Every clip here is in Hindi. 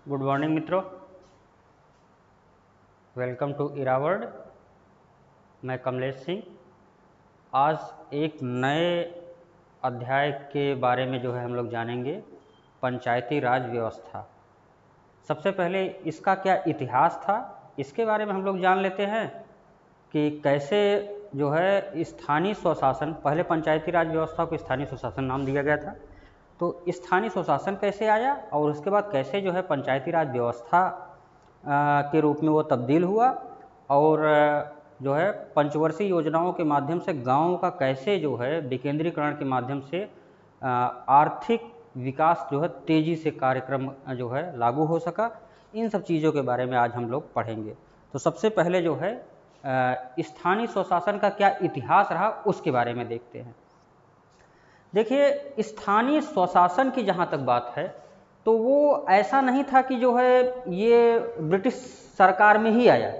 गुड मॉर्निंग मित्रों, वेलकम टू इरावर्ड। मैं कमलेश सिंह। आज एक नए अध्याय के बारे में हम लोग जानेंगे, पंचायती राज व्यवस्था। सबसे पहले इसका क्या इतिहास था, इसके बारे में हम लोग जान लेते हैं कि कैसे स्थानीय स्वशासन, पहले पंचायती राज व्यवस्था को स्थानीय स्वशासन नाम दिया गया था, तो स्थानीय स्वशासन कैसे आया और उसके बाद कैसे पंचायती राज व्यवस्था के रूप में वो तब्दील हुआ और पंचवर्षीय योजनाओं के माध्यम से गाँव का कैसे विकेंद्रीकरण के माध्यम से आर्थिक विकास तेज़ी से कार्यक्रम लागू हो सका। इन सब चीज़ों के बारे में आज हम लोग पढ़ेंगे। तो सबसे पहले स्थानीय स्वशासन का क्या इतिहास रहा उसके बारे में देखते हैं। देखिए, स्थानीय स्वशासन की जहाँ तक बात है तो वो ऐसा नहीं था कि ये ब्रिटिश सरकार में ही आया।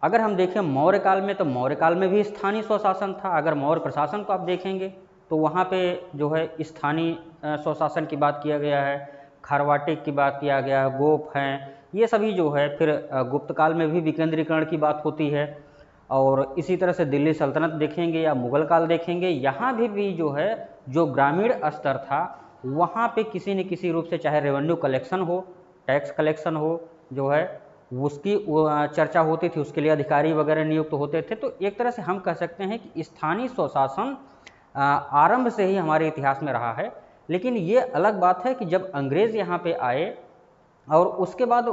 अगर हम देखें मौर्य काल में, तो मौर्य काल में भी स्थानीय स्वशासन था। अगर मौर्य प्रशासन को आप देखेंगे तो वहाँ पे स्थानीय स्वशासन की बात किया गया है, खारवाटिक की बात किया गया है, गोप हैं, ये सभी फिर गुप्त काल में भी विकेंद्रीकरण की बात होती है। और इसी तरह से दिल्ली सल्तनत देखेंगे या मुगल काल देखेंगे, यहाँ भी जो ग्रामीण स्तर था वहाँ पे किसी न किसी रूप से, चाहे रेवेन्यू कलेक्शन हो, टैक्स कलेक्शन हो, उसकी चर्चा होती थी, उसके लिए अधिकारी वगैरह नियुक्त होते थे। तो एक तरह से हम कह सकते हैं कि स्थानीय स्वशासन आरंभ से ही हमारे इतिहास में रहा है। लेकिन ये अलग बात है कि जब अंग्रेज़ यहाँ पे आए और उसके बाद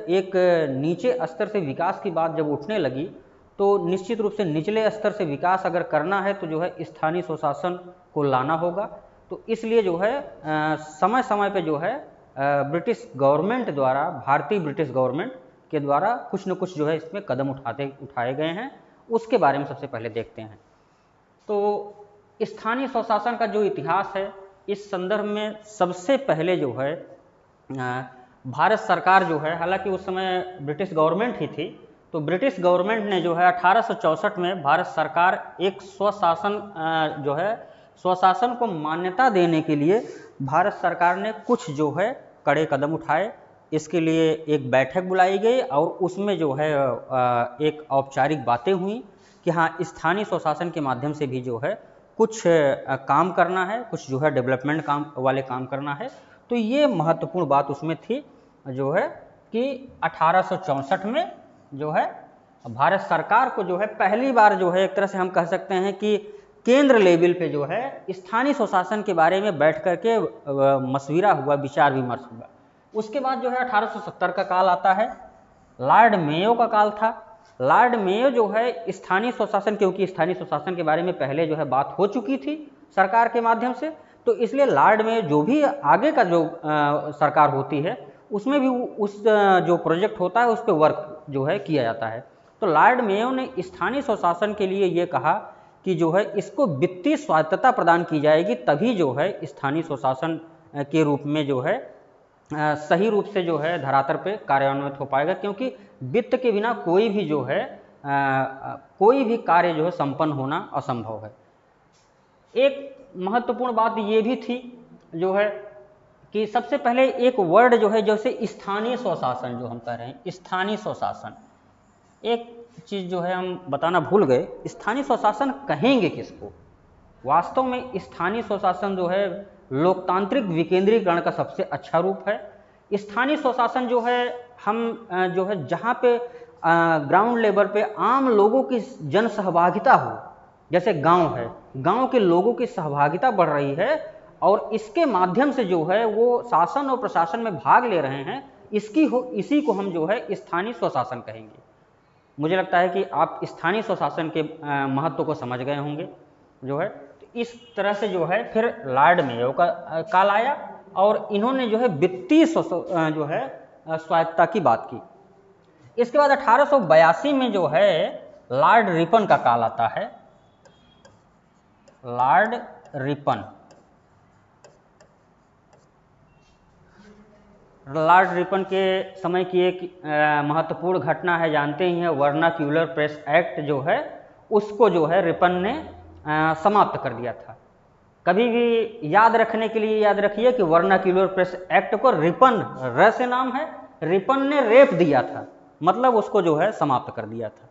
एक नीचे स्तर से विकास की बात जब उठने लगी, तो निश्चित रूप से निचले स्तर से विकास अगर करना है तो स्थानीय स्वशासन को लाना होगा। तो इसलिए समय समय पे ब्रिटिश गवर्नमेंट द्वारा, भारतीय ब्रिटिश गवर्नमेंट के द्वारा कुछ न कुछ इसमें कदम उठाए गए हैं। उसके बारे में सबसे पहले देखते हैं। तो स्थानीय स्वशासन का जो इतिहास है, इस संदर्भ में सबसे पहले भारत सरकार हालांकि उस समय ब्रिटिश गवर्नमेंट ही थी, तो ब्रिटिश गवर्नमेंट ने 1864 में भारत सरकार एक स्वशासन को मान्यता देने के लिए भारत सरकार ने कुछ कड़े कदम उठाए। इसके लिए एक बैठक बुलाई गई और उसमें एक औपचारिक बातें हुई कि हाँ, स्थानीय स्वशासन के माध्यम से भी कुछ काम करना है, कुछ डेवलपमेंट वाले काम करना है। तो ये महत्वपूर्ण बात उसमें थी कि 1864 में भारत सरकार को पहली बार एक तरह से हम कह सकते हैं कि केंद्र लेवल पे स्थानीय स्वशासन के बारे में बैठ करके मशविरा हुआ, विचार विमर्श हुआ। उसके बाद 1870 का काल आता है, लॉर्ड मेयो का काल था। लॉर्ड मेयो स्थानीय स्वशासन, क्योंकि स्थानीय स्वशासन के बारे में पहले बात हो चुकी थी सरकार के माध्यम से, तो इसलिए लॉर्ड मेयो जो भी आगे का सरकार होती है उसमें भी उस जो प्रोजेक्ट होता है उस पर वर्क किया जाता है। तो लॉर्ड मेयो ने स्थानीय स्वशासन के लिए ये कहा कि इसको वित्तीय स्वायत्तता प्रदान की जाएगी, तभी स्थानीय स्वशासन के रूप में सही रूप से धरातल पे कार्यान्वित हो पाएगा, क्योंकि वित्त के बिना कोई भी कार्य संपन्न होना असंभव है। एक महत्वपूर्ण बात ये भी थी कि सबसे पहले एक वर्ड जैसे स्थानीय स्वशासन जो हम कह रहे हैं, स्थानीय स्वशासन, एक चीज़ हम बताना भूल गए, स्थानीय स्वशासन कहेंगे किसको? वास्तव में स्थानीय स्वशासन लोकतांत्रिक विकेंद्रीकरण का सबसे अच्छा रूप है। स्थानीय स्वशासन हम जहाँ पे ग्राउंड लेवल पे आम लोगों की जन सहभागिता हो, जैसे गांव है, गांव के लोगों की सहभागिता बढ़ रही है और इसके माध्यम से वो शासन और प्रशासन में भाग ले रहे हैं, इसी को हम स्थानीय स्वशासन कहेंगे। मुझे लगता है कि आप स्थानीय स्वशासन के महत्व को समझ गए होंगे। तो इस तरह से फिर लॉर्ड मेयो का काल आया और इन्होंने वित्तीय स्वायत्तता की बात की। इसके बाद 1882 में लॉर्ड रिपन का काल आता है। लॉर्ड रिपन के समय की एक महत्वपूर्ण घटना है, जानते ही हैं, वर्नाक्यूलर प्रेस एक्ट उसको रिपन ने समाप्त कर दिया था। कभी भी याद रखने के लिए याद रखिए कि वर्नाक्यूलर प्रेस एक्ट को रिपन, र से नाम है, रिपन ने रेप दिया था, मतलब उसको जो है समाप्त कर दिया था।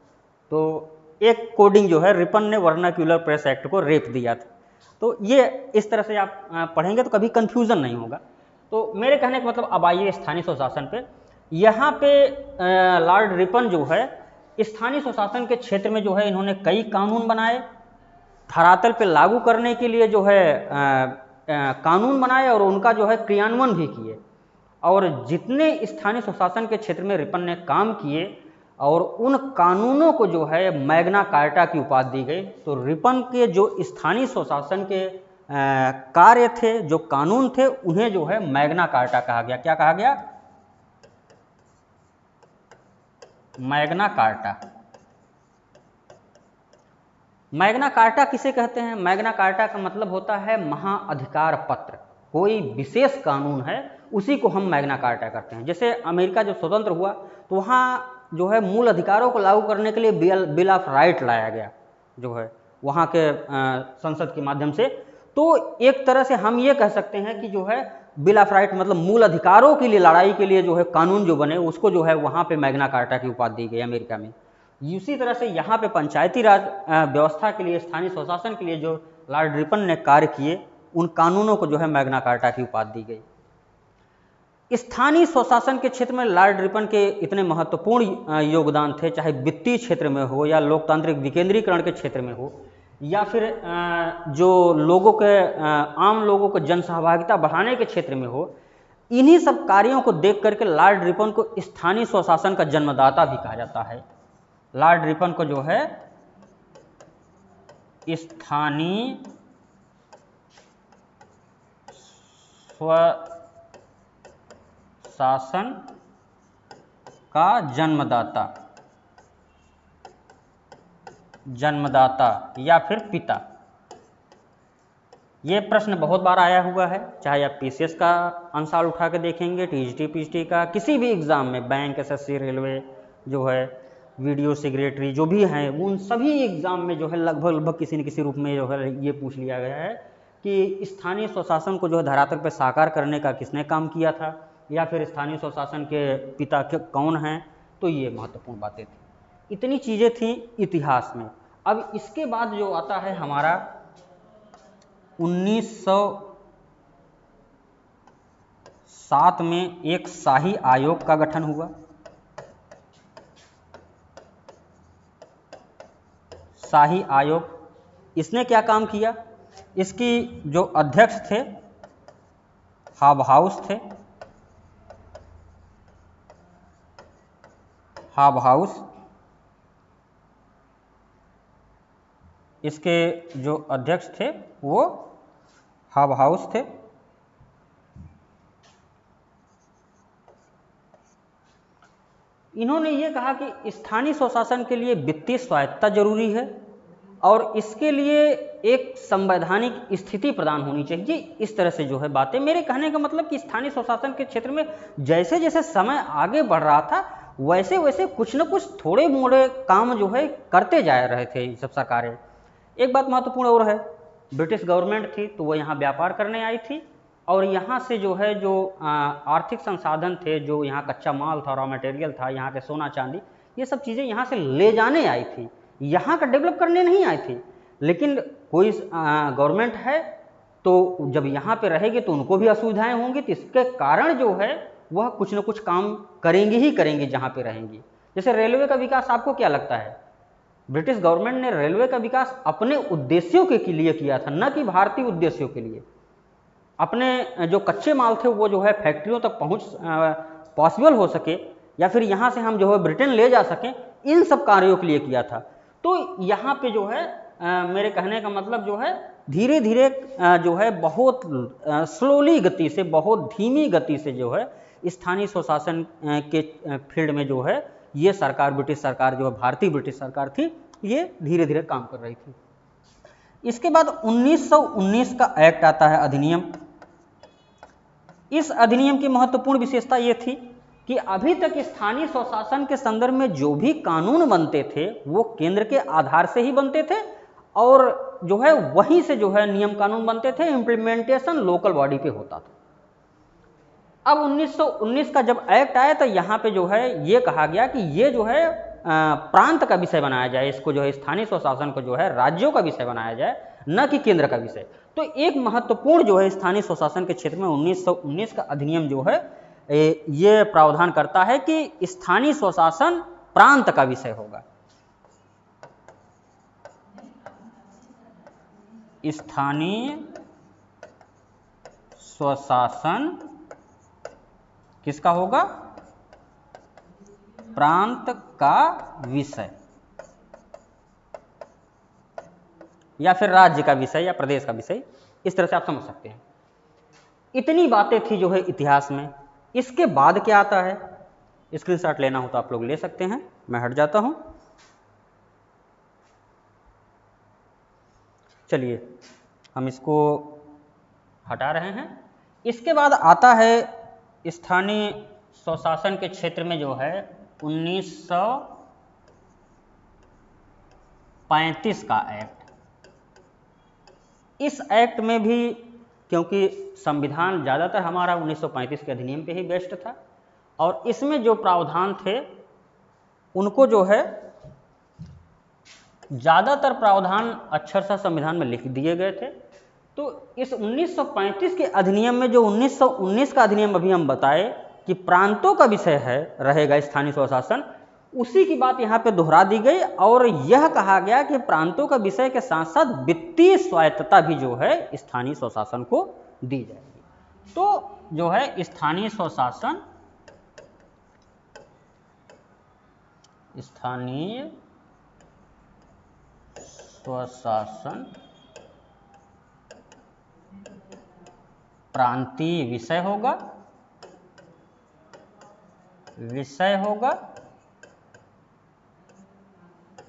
तो एक कोडिंग जो है, रिपन ने वर्नाक्यूलर प्रेस एक्ट को रेप दिया था। तो ये इस तरह से आप पढ़ेंगे तो कभी कंफ्यूजन नहीं होगा। तो मेरे कहने का मतलब अब आइए स्थानीय स्वशासन पे। यहाँ पे लॉर्ड रिपन जो है स्थानीय स्वशासन के क्षेत्र में जो है इन्होंने कई कानून बनाए, धरातल पे लागू करने के लिए जो है कानून बनाए और उनका जो है क्रियान्वयन भी किए। और जितने स्थानीय स्वशासन के क्षेत्र में रिपन ने काम किए और उन कानूनों को जो है मैग्ना कार्टा की उपाधि दी गई। तो रिपन के जो स्थानीय स्वशासन के कार्य थे, जो कानून थे, उन्हें जो है मैग्ना कार्टा कहा गया। क्या कहा गया? Magna carta. मैग्ना कार्टा किसे कहते हैं? मैग्ना कार्टा का मतलब होता है महाअधिकार पत्र। कोई विशेष कानून है उसी को हम मैग्ना कार्टा करते हैं। जैसे अमेरिका जब स्वतंत्र हुआ तो वहाँ जो है मूल अधिकारों को लागू करने के लिए बिल ऑफ राइट लाया गया, जो है वहाँ के संसद के माध्यम से। तो एक तरह से हम ये कह सकते हैं कि जो है बिल ऑफ राइट मतलब मूल अधिकारों के लिए लड़ाई के लिए जो है कानून जो बने उसको जो है वहाँ पे मैग्ना कार्टा की उपाधि दी गई अमेरिका में। इसी तरह से यहाँ पे पंचायती राज व्यवस्था के लिए, स्थानीय स्वशासन के लिए जो लॉर्ड रिपन ने कार्य किए, उन कानूनों को जो है मैग्ना कार्टा की उपाधि दी गई। स्थानीय स्वशासन के क्षेत्र में लॉर्ड रिपन के इतने महत्वपूर्ण योगदान थे, चाहे वित्तीय क्षेत्र में हो या लोकतांत्रिक विकेंद्रीकरण के क्षेत्र में हो या फिर जो लोगों के आम लोगों को जन सहभागिता बढ़ाने के क्षेत्र में हो। इन्हीं सब कार्यों को देख करके लॉर्ड रिपन को स्थानीय स्वशासन का जन्मदाता भी कहा जाता है। लॉर्ड रिपन को जो है स्थानीय स्वशासन का जन्मदाता या फिर पिता। ये प्रश्न बहुत बार आया हुआ है, चाहे आप पीसीएस का अंशाल उठा के देखेंगे, टीजीटी पीजीटी का, किसी भी एग्जाम में, बैंक, एसएससी, रेलवे जो है, वीडियो सेक्रेटरी जो भी हैं, उन सभी एग्जाम में जो है लगभग किसी न किसी रूप में जो है ये पूछ लिया गया है कि स्थानीय स्वशासन को जो है धरातल पर साकार करने का किसने काम किया था, या फिर स्थानीय स्वशासन के पिता कौन हैं। तो ये महत्वपूर्ण बातें थी, इतनी चीज़ें थी इतिहास में। अब इसके बाद जो आता है हमारा 1907 में एक शाही आयोग का गठन हुआ। शाही आयोग, इसने क्या काम किया? इसकी जो अध्यक्ष थे हॉबहाउस थे। हॉबहाउस, इसके जो अध्यक्ष थे वो हॉबहाउस थे। इन्होंने ये कहा कि स्थानीय स्वशासन के लिए वित्तीय स्वायत्तता जरूरी है और इसके लिए एक संवैधानिक स्थिति प्रदान होनी चाहिए। इस तरह से जो है बातें, मेरे कहने का मतलब कि स्थानीय स्वशासन के क्षेत्र में जैसे जैसे समय आगे बढ़ रहा था वैसे वैसे कुछ न कुछ थोड़े मोड़े काम जो है करते जा रहे थे ये सब सरकारें। एक बात महत्वपूर्ण और है, ब्रिटिश गवर्नमेंट थी तो वो यहाँ व्यापार करने आई थी और यहाँ से जो है जो आर्थिक संसाधन थे, जो यहाँ कच्चा माल था, रॉ मटेरियल था, यहाँ के सोना चांदी, ये सब चीज़ें यहाँ से ले जाने आई थी, यहाँ का डेवलप करने नहीं आई थी। लेकिन कोई गवर्नमेंट है तो जब यहाँ पे रहेगी तो उनको भी असुविधाएं होंगी, तो इसके कारण जो है वह कुछ न कुछ काम करेंगे ही करेंगे जहाँ पे रहेंगी। जैसे रेलवे का विकास, आपको क्या लगता है? ब्रिटिश गवर्नमेंट ने रेलवे का विकास अपने उद्देश्यों के लिए किया था, न कि भारतीय उद्देश्यों के लिए। अपने जो कच्चे माल थे वो जो है फैक्ट्रियों तक पहुँच पॉसिबल हो सके या फिर यहाँ से हम जो है ब्रिटेन ले जा सकें, इन सब कार्यों के लिए किया था। तो यहाँ पे जो है मेरे कहने का मतलब जो है धीरे धीरे जो है बहुत स्लोली गति से, बहुत धीमी गति से जो है स्थानीय स्वशासन के फील्ड में जो है ये सरकार, ब्रिटिश सरकार जो है, भारतीय ब्रिटिश सरकार थी, ये धीरे धीरे काम कर रही थी। इसके बाद 1919 का एक्ट आता है, अधिनियम। इस अधिनियम की महत्वपूर्ण विशेषता ये थी कि अभी तक स्थानीय स्वशासन के संदर्भ में जो भी कानून बनते थे वो केंद्र के आधार से ही बनते थे और जो है वहीं से जो है नियम कानून बनते थे, इम्प्लीमेंटेशन लोकल बॉडी पे होता था। अब 1919 का जब एक्ट आया तो यहाँ पे जो है ये कहा गया कि ये जो है प्रांत का विषय बनाया जाए, इसको जो है स्थानीय स्वशासन को जो है राज्यों का विषय बनाया जाए, न कि केंद्र का विषय। तो एक महत्वपूर्ण जो है स्थानीय स्वशासन के क्षेत्र में 1919 का अधिनियम जो है ये प्रावधान करता है कि स्थानीय स्वशासन प्रांत का विषय होगा। स्थानीय स्वशासन किसका होगा? प्रांत का विषय, या फिर राज्य का विषय या प्रदेश का विषय, इस तरह से आप समझ सकते हैं। इतनी बातें थी जो है इतिहास में। इसके बाद क्या आता है, स्क्रीनशॉट लेना हो तो आप लोग ले सकते हैं, मैं हट जाता हूं। चलिए हम इसको हटा रहे हैं। इसके बाद आता है स्थानीय स्वशासन के क्षेत्र में जो है 1935 का एक्ट। इस एक्ट में भी क्योंकि संविधान ज़्यादातर हमारा 1935 के अधिनियम पे ही बेस्ड था, और इसमें जो प्रावधान थे उनको जो है ज़्यादातर प्रावधान अक्षरशः संविधान में लिख दिए गए थे। तो इस 1935 के अधिनियम में जो 1919 का अधिनियम अभी हम बताए कि प्रांतों का विषय है रहेगा स्थानीय स्वशासन, उसी की बात यहाँ पे दोहरा दी गई, और यह कहा गया कि प्रांतों का विषय के साथ साथ वित्तीय स्वायत्तता भी जो है स्थानीय स्वशासन को दी जाएगी। तो जो है स्थानीय स्वशासन प्रांतीय विषय होगा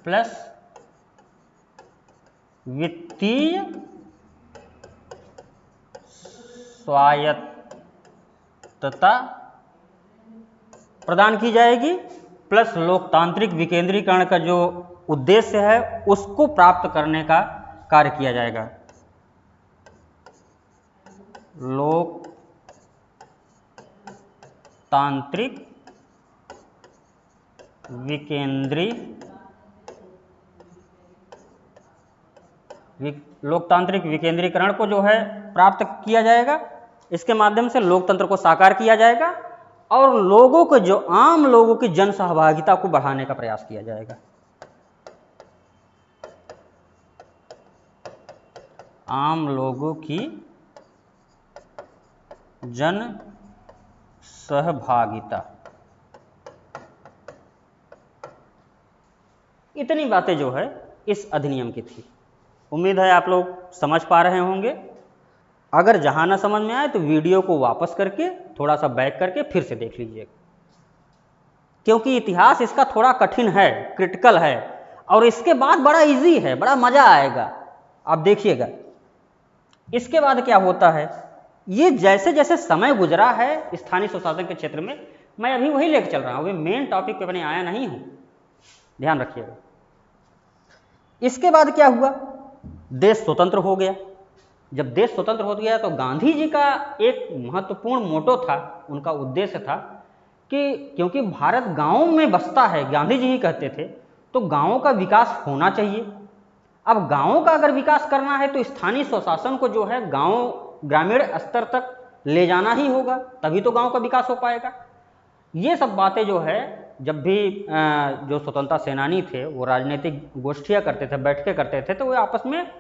प्लस वित्तीय स्वायत्तता प्रदान की जाएगी, प्लस लोकतांत्रिक विकेंद्रीकरण का जो उद्देश्य है उसको प्राप्त करने का कार्य किया जाएगा। लोकतांत्रिक विकेंद्रीकरण को जो है प्राप्त किया जाएगा। इसके माध्यम से लोकतंत्र को साकार किया जाएगा और लोगों को जो आम लोगों की जन सहभागिता को बढ़ाने का प्रयास किया जाएगा। आम लोगों की जन सहभागिता, इतनी बातें जो है इस अधिनियम की थी। उम्मीद है आप लोग समझ पा रहे होंगे। अगर जहां ना समझ में आए तो वीडियो को वापस करके थोड़ा सा बैक करके फिर से देख लीजिएगा, क्योंकि इतिहास इसका थोड़ा कठिन है, क्रिटिकल है, और इसके बाद बड़ा इजी है, बड़ा मजा आएगा, आप देखिएगा। इसके बाद क्या होता है, ये जैसे जैसे समय गुजरा है स्थानीय स्वशासन के क्षेत्र में, मैं अभी वही लेकर चल रहा हूं, अभी मेन टॉपिक पे मैंने आया नहीं हूं, ध्यान रखिएगा। इसके बाद क्या हुआ, देश स्वतंत्र हो गया। जब देश स्वतंत्र हो गया तो गांधी जी का एक महत्वपूर्ण मोटो था, उनका उद्देश्य था कि क्योंकि भारत गांवों में बसता है, गांधी जी ही कहते थे, तो गांवों का विकास होना चाहिए। अब गांवों का अगर विकास करना है तो स्थानीय स्वशासन को जो है गांव ग्रामीण स्तर तक ले जाना ही होगा, तभी तो गांव का विकास हो पाएगा। ये सब बातें जो है जब भी जो स्वतंत्रता सेनानी थे वो राजनीतिक गोष्ठियाँ करते थे, बैठकें करते थे, तो वो आपस में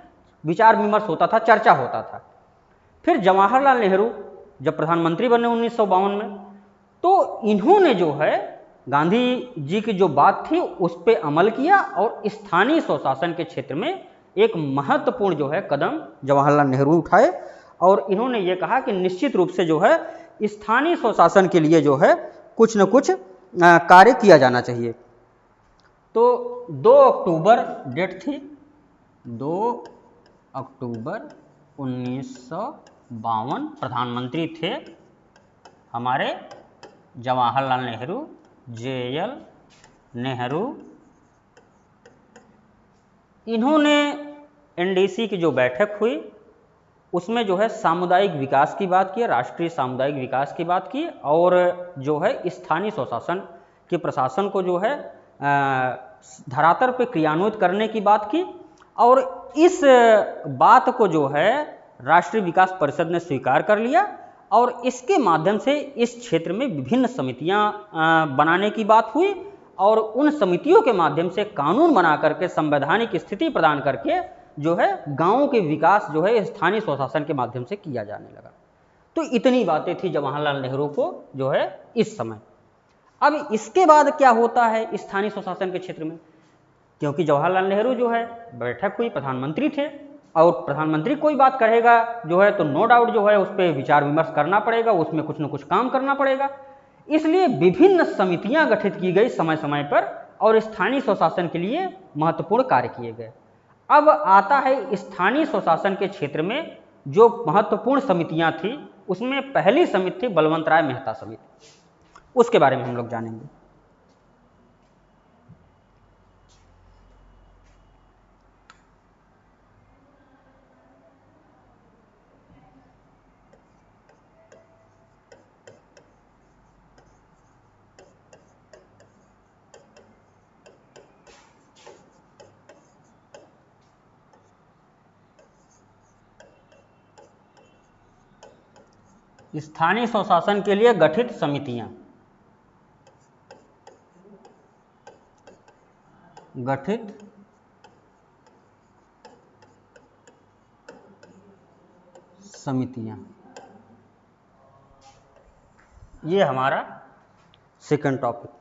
विचार विमर्श होता था, चर्चा होता था। फिर जवाहरलाल नेहरू जब प्रधानमंत्री बने 1952 में, तो इन्होंने जो है गांधी जी की जो बात थी उस पर अमल किया और स्थानीय स्वशासन के क्षेत्र में एक महत्वपूर्ण जो है कदम जवाहरलाल नेहरू उठाए, और इन्होंने ये कहा कि निश्चित रूप से जो है स्थानीय स्वशासन के लिए जो है कुछ न कुछ कार्य किया जाना चाहिए। तो 2 अक्टूबर डेट थी, 2 अक्टूबर 1952 प्रधानमंत्री थे हमारे जवाहरलाल नेहरू, JL नेहरू। इन्होंने एनडीसी की जो बैठक हुई उसमें जो है सामुदायिक विकास की बात की, राष्ट्रीय सामुदायिक विकास की बात की, और जो है स्थानीय स्वशासन के प्रशासन को जो है धरातल पे क्रियान्वित करने की बात की। और इस बात को जो है राष्ट्रीय विकास परिषद ने स्वीकार कर लिया और इसके माध्यम से इस क्षेत्र में विभिन्न समितियां बनाने की बात हुई और उन समितियों के माध्यम से कानून बना करके संवैधानिक स्थिति प्रदान करके जो है गांवों के विकास जो है स्थानीय स्वशासन के माध्यम से किया जाने लगा। तो इतनी बातें थी जवाहरलाल नेहरू को जो है इस समय। अब इसके बाद क्या होता है स्थानीय स्वशासन के क्षेत्र में, क्योंकि जवाहरलाल नेहरू जो है बैठक हुई, प्रधानमंत्री थे और प्रधानमंत्री कोई बात करेगा जो है तो नो डाउट जो है उस पर विचार विमर्श करना पड़ेगा, उसमें कुछ न कुछ काम करना पड़ेगा। इसलिए विभिन्न समितियां गठित की गई समय समय पर और स्थानीय स्वशासन के लिए महत्वपूर्ण कार्य किए गए। अब आता है स्थानीय स्वशासन के क्षेत्र में जो महत्वपूर्ण समितियां थी उसमें पहली समिति थी बलवंत राय मेहता समिति, उसके बारे में हम लोग जानेंगे। स्थानीय स्वशासन के लिए गठित समितियां, ये हमारा सेकंड टॉपिक।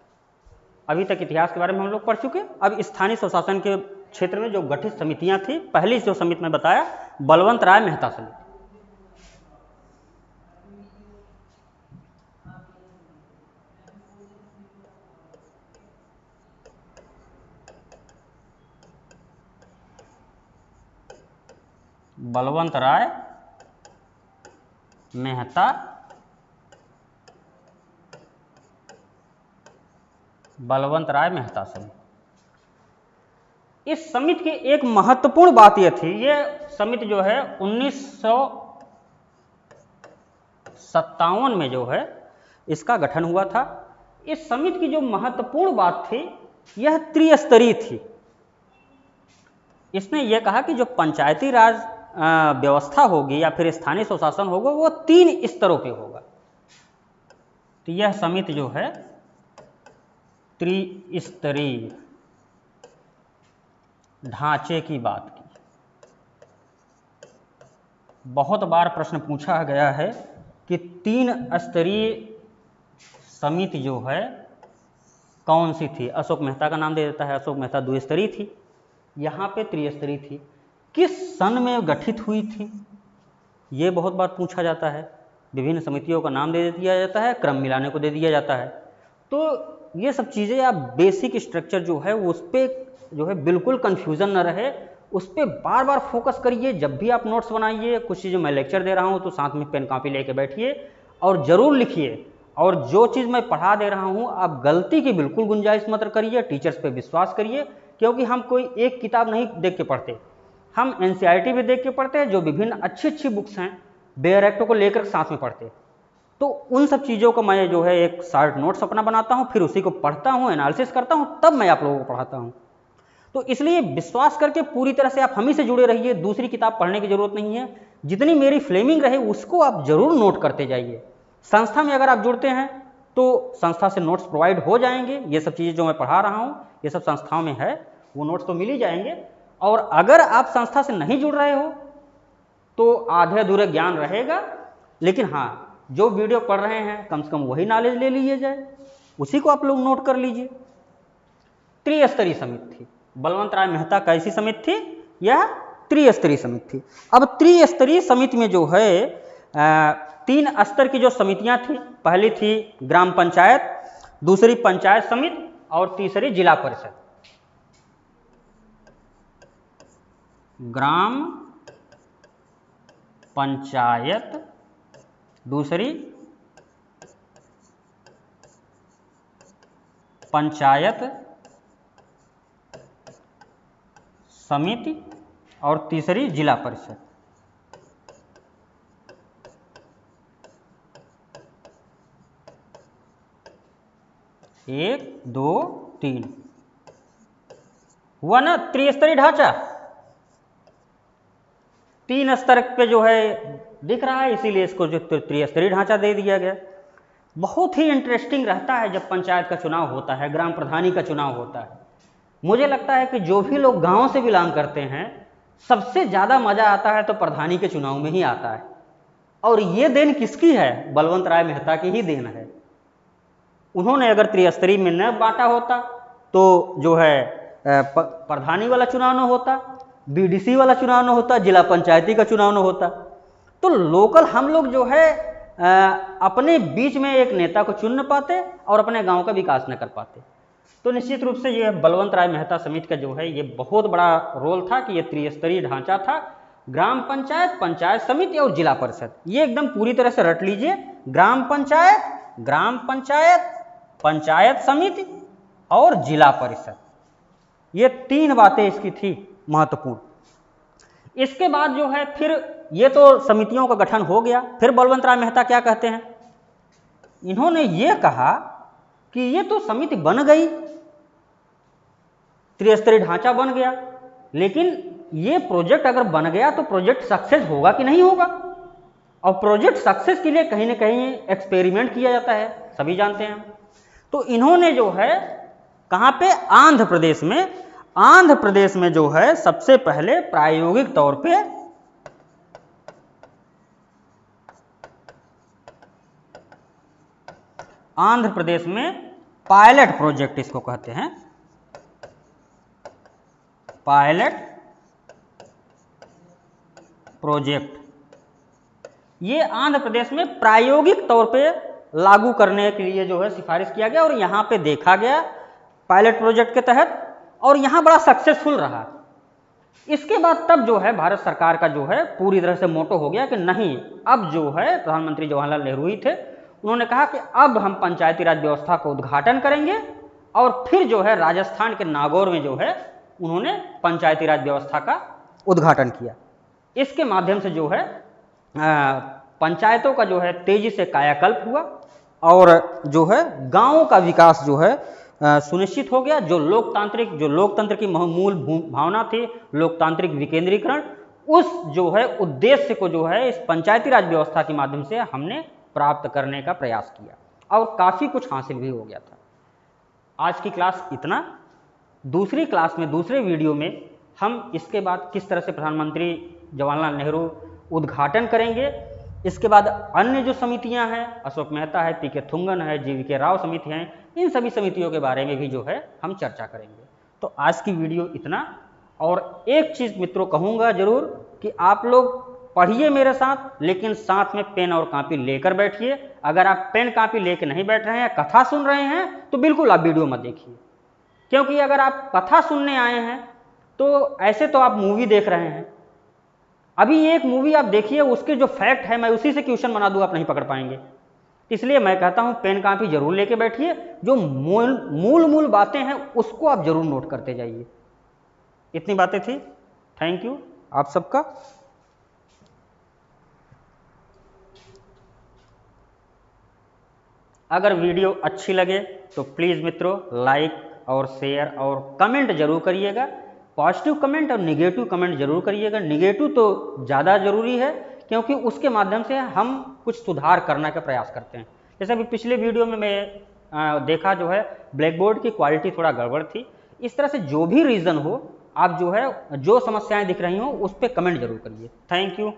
अभी तक इतिहास के बारे में हम लोग पढ़ चुके। अब स्थानीय स्वशासन के क्षेत्र में जो गठित समितियां थी, पहली जो समिति में बताया बलवंत राय मेहता समिति। बलवंत राय मेहता समिति। इस समिति की एक महत्वपूर्ण बात यह थी, ये समिति जो है 1957 में जो है इसका गठन हुआ था। इस समिति की जो महत्वपूर्ण बात थी यह त्रिस्तरीय थी। इसने यह कहा कि जो पंचायती राज व्यवस्था होगी या फिर स्थानीय स्वशासन होगा वो 3 स्तरों पे होगा। तो यह समिति जो है त्रिस्तरीय ढांचे की बात की। बहुत बार प्रश्न पूछा गया है कि 3 स्तरीय समिति जो है कौन सी थी। अशोक मेहता का नाम दे देता है, अशोक मेहता 2 स्तरीय थी, यहाँ पे त्रिस्तरीय थी। किस सन में गठित हुई थी ये बहुत बार पूछा जाता है। विभिन्न समितियों का नाम दे दिया जाता है, क्रम मिलाने को दे दिया जाता है। तो ये सब चीज़ें आप बेसिक स्ट्रक्चर जो है उस पर जो है बिल्कुल कन्फ्यूज़न न रहे, उस पर बार बार फोकस करिए। जब भी आप नोट्स बनाइए, कुछ चीज़ें मैं लेक्चर दे रहा हूँ तो साथ में पेन कॉपी लेके बैठिए और ज़रूर लिखिए। और जो चीज़ मैं पढ़ा दे रहा हूँ आप गलती की बिल्कुल गुंजाइश मत करिए, टीचर्स पे विश्वास करिए, क्योंकि हम कोई एक किताब नहीं देख के पढ़ते, हम एनसीईआरटी भी देख के पढ़ते हैं, जो विभिन्न अच्छी बुक्स हैं बेयर एक्ट को लेकर साथ में पढ़ते। तो उन सब चीज़ों को मैं जो है एक शॉर्ट नोट्स अपना बनाता हूँ, फिर उसी को पढ़ता हूँ, एनालिसिस करता हूँ, तब मैं आप लोगों को पढ़ाता हूँ। तो इसलिए विश्वास करके पूरी तरह से आप हम ही से जुड़े रहिए, दूसरी किताब पढ़ने की जरूरत नहीं है। जितनी मेरी फ्लेमिंग रहे उसको आप जरूर नोट करते जाइए। संस्था में अगर आप जुड़ते हैं तो संस्था से नोट्स प्रोवाइड हो जाएंगे। ये सब चीज़ें जो मैं पढ़ा रहा हूँ ये सब संस्थाओं में है, वो नोट्स तो मिल ही जाएंगे। और अगर आप संस्था से नहीं जुड़ रहे हो तो आधे अधूरे ज्ञान रहेगा, लेकिन हाँ जो वीडियो पढ़ रहे हैं कम से कम वही नॉलेज ले लीजिए जाए, उसी को आप लोग नोट कर लीजिए। त्रिस्तरीय समिति थी बलवंत राय मेहता। कैसी समिति थी? यह त्रिस्तरीय समिति थी। अब त्रिस्तरीय समिति में जो है 3 स्तर की जो समितियां थी, पहली थी ग्राम पंचायत, दूसरी पंचायत समिति और तीसरी जिला परिषद। ग्राम पंचायत, दूसरी पंचायत समिति और तीसरी जिला परिषद। 1 2 3 हुआ ना त्रिस्तरीय ढांचा। 3 स्तर पे जो है दिख रहा है, इसीलिए इसको जो त्रिस्तरीय ढांचा दे दिया गया। बहुत ही इंटरेस्टिंग रहता है जब पंचायत का चुनाव होता है, ग्राम प्रधानी का चुनाव होता है। मुझे लगता है कि जो भी लोग गांव से बिलोंग करते हैं, सबसे ज़्यादा मज़ा आता है तो प्रधानी के चुनाव में ही आता है। और ये देन किसकी है? बलवंत राय मेहता की ही देन है। उन्होंने अगर त्रिस्तरीय में न बांटा होता तो जो है प्रधानी वाला चुनाव न होता, बीडीसी वाला चुनाव न होता, जिला पंचायती का चुनाव न होता। तो लोकल हम लोग जो है अपने बीच में एक नेता को चुन न पाते और अपने गांव का विकास न कर पाते। तो निश्चित रूप से ये बलवंत राय मेहता समिति का जो है ये बहुत बड़ा रोल था कि ये त्रिस्तरीय ढांचा था, ग्राम पंचायत, पंचायत समिति और जिला परिषद। ये एकदम पूरी तरह से रट लीजिए, ग्राम पंचायत, पंचायत समिति और जिला परिषद, ये 3 बातें इसकी थी महत्वपूर्ण। इसके बाद जो है फिर ये तो समितियों का गठन हो गया। फिर बलवंत राय मेहता क्या कहते हैं? इन्होंने ये कहा कि ये तो समिति बन गई, त्रिस्तरीय ढांचा बन गया, लेकिन ये प्रोजेक्ट अगर बन गया तो प्रोजेक्ट सक्सेस होगा कि नहीं होगा? और प्रोजेक्ट सक्सेस के लिए कहीं ना कहीं एक्सपेरिमेंट किया जाता है, सभी जानते हैं। तो इन्होंने जो है कहाँ पे? आंध्र प्रदेश में जो है सबसे पहले प्रायोगिक तौर पे आंध्र प्रदेश में पायलट प्रोजेक्ट इसको कहते हैं, पायलट प्रोजेक्ट। ये आंध्र प्रदेश में प्रायोगिक तौर पे लागू करने के लिए जो है सिफारिश किया गया और यहाँ पे देखा गया पायलट प्रोजेक्ट के तहत, और यहाँ बड़ा सक्सेसफुल रहा। इसके बाद तब जो है भारत सरकार का जो है पूरी तरह से मोटो हो गया कि नहीं, अब जो है प्रधानमंत्री जवाहरलाल नेहरू ही थे, उन्होंने कहा कि अब हम पंचायती राज व्यवस्था को उद्घाटन करेंगे। और फिर जो है राजस्थान के नागौर में जो है उन्होंने पंचायती राज व्यवस्था का उद्घाटन किया। इसके माध्यम से जो है पंचायतों का जो है तेजी से कायाकल्प हुआ और जो है गांवों का विकास जो है सुनिश्चित हो गया। जो लोकतंत्र की मूल भावना थी, लोकतांत्रिक विकेंद्रीकरण, उस जो है उद्देश्य को जो है इस पंचायती राज व्यवस्था के माध्यम से हमने प्राप्त करने का प्रयास किया और काफ़ी कुछ हासिल भी हो गया था। आज की क्लास इतना। दूसरी क्लास में, दूसरे वीडियो में हम इसके बाद किस तरह से प्रधानमंत्री जवाहरलाल नेहरू उद्घाटन करेंगे, इसके बाद अन्य जो समितियां हैं, अशोक मेहता है, पीके थुंगन है, जीवीके राव समिति हैं, इन सभी समितियों के बारे में भी जो है हम चर्चा करेंगे। तो आज की वीडियो इतना। और एक चीज़ मित्रों कहूँगा जरूर कि आप लोग पढ़िए मेरे साथ, लेकिन साथ में पेन और कापी लेकर बैठिए। अगर आप पेन कापी लेकर नहीं बैठ रहे हैं, कथा सुन रहे हैं, तो बिल्कुल आप वीडियो मत देखिए, क्योंकि अगर आप कथा सुनने आए हैं तो ऐसे तो आप मूवी देख रहे हैं। अभी एक मूवी आप देखिए, उसके जो फैक्ट है मैं उसी से क्वेश्चन बना दूँ, आप नहीं पकड़ पाएंगे। इसलिए मैं कहता हूँ पेन कापी जरूर लेके बैठिए, जो मूल बातें हैं उसको आप जरूर नोट करते जाइए। इतनी बातें थी। थैंक यू आप सबका। अगर वीडियो अच्छी लगे तो प्लीज़ मित्रों लाइक और शेयर और कमेंट जरूर करिएगा। पॉजिटिव कमेंट और निगेटिव कमेंट जरूर करिएगा। निगेटिव तो ज़्यादा ज़रूरी है, क्योंकि उसके माध्यम से हम कुछ सुधार करने का प्रयास करते हैं। जैसे अभी पिछले वीडियो में मैं देखा जो है ब्लैक बोर्ड की क्वालिटी थोड़ा गड़बड़ थी। इस तरह से जो भी रीज़न हो, आप जो है जो समस्याएं दिख रही हो उस पर कमेंट जरूर करिए। Thank you.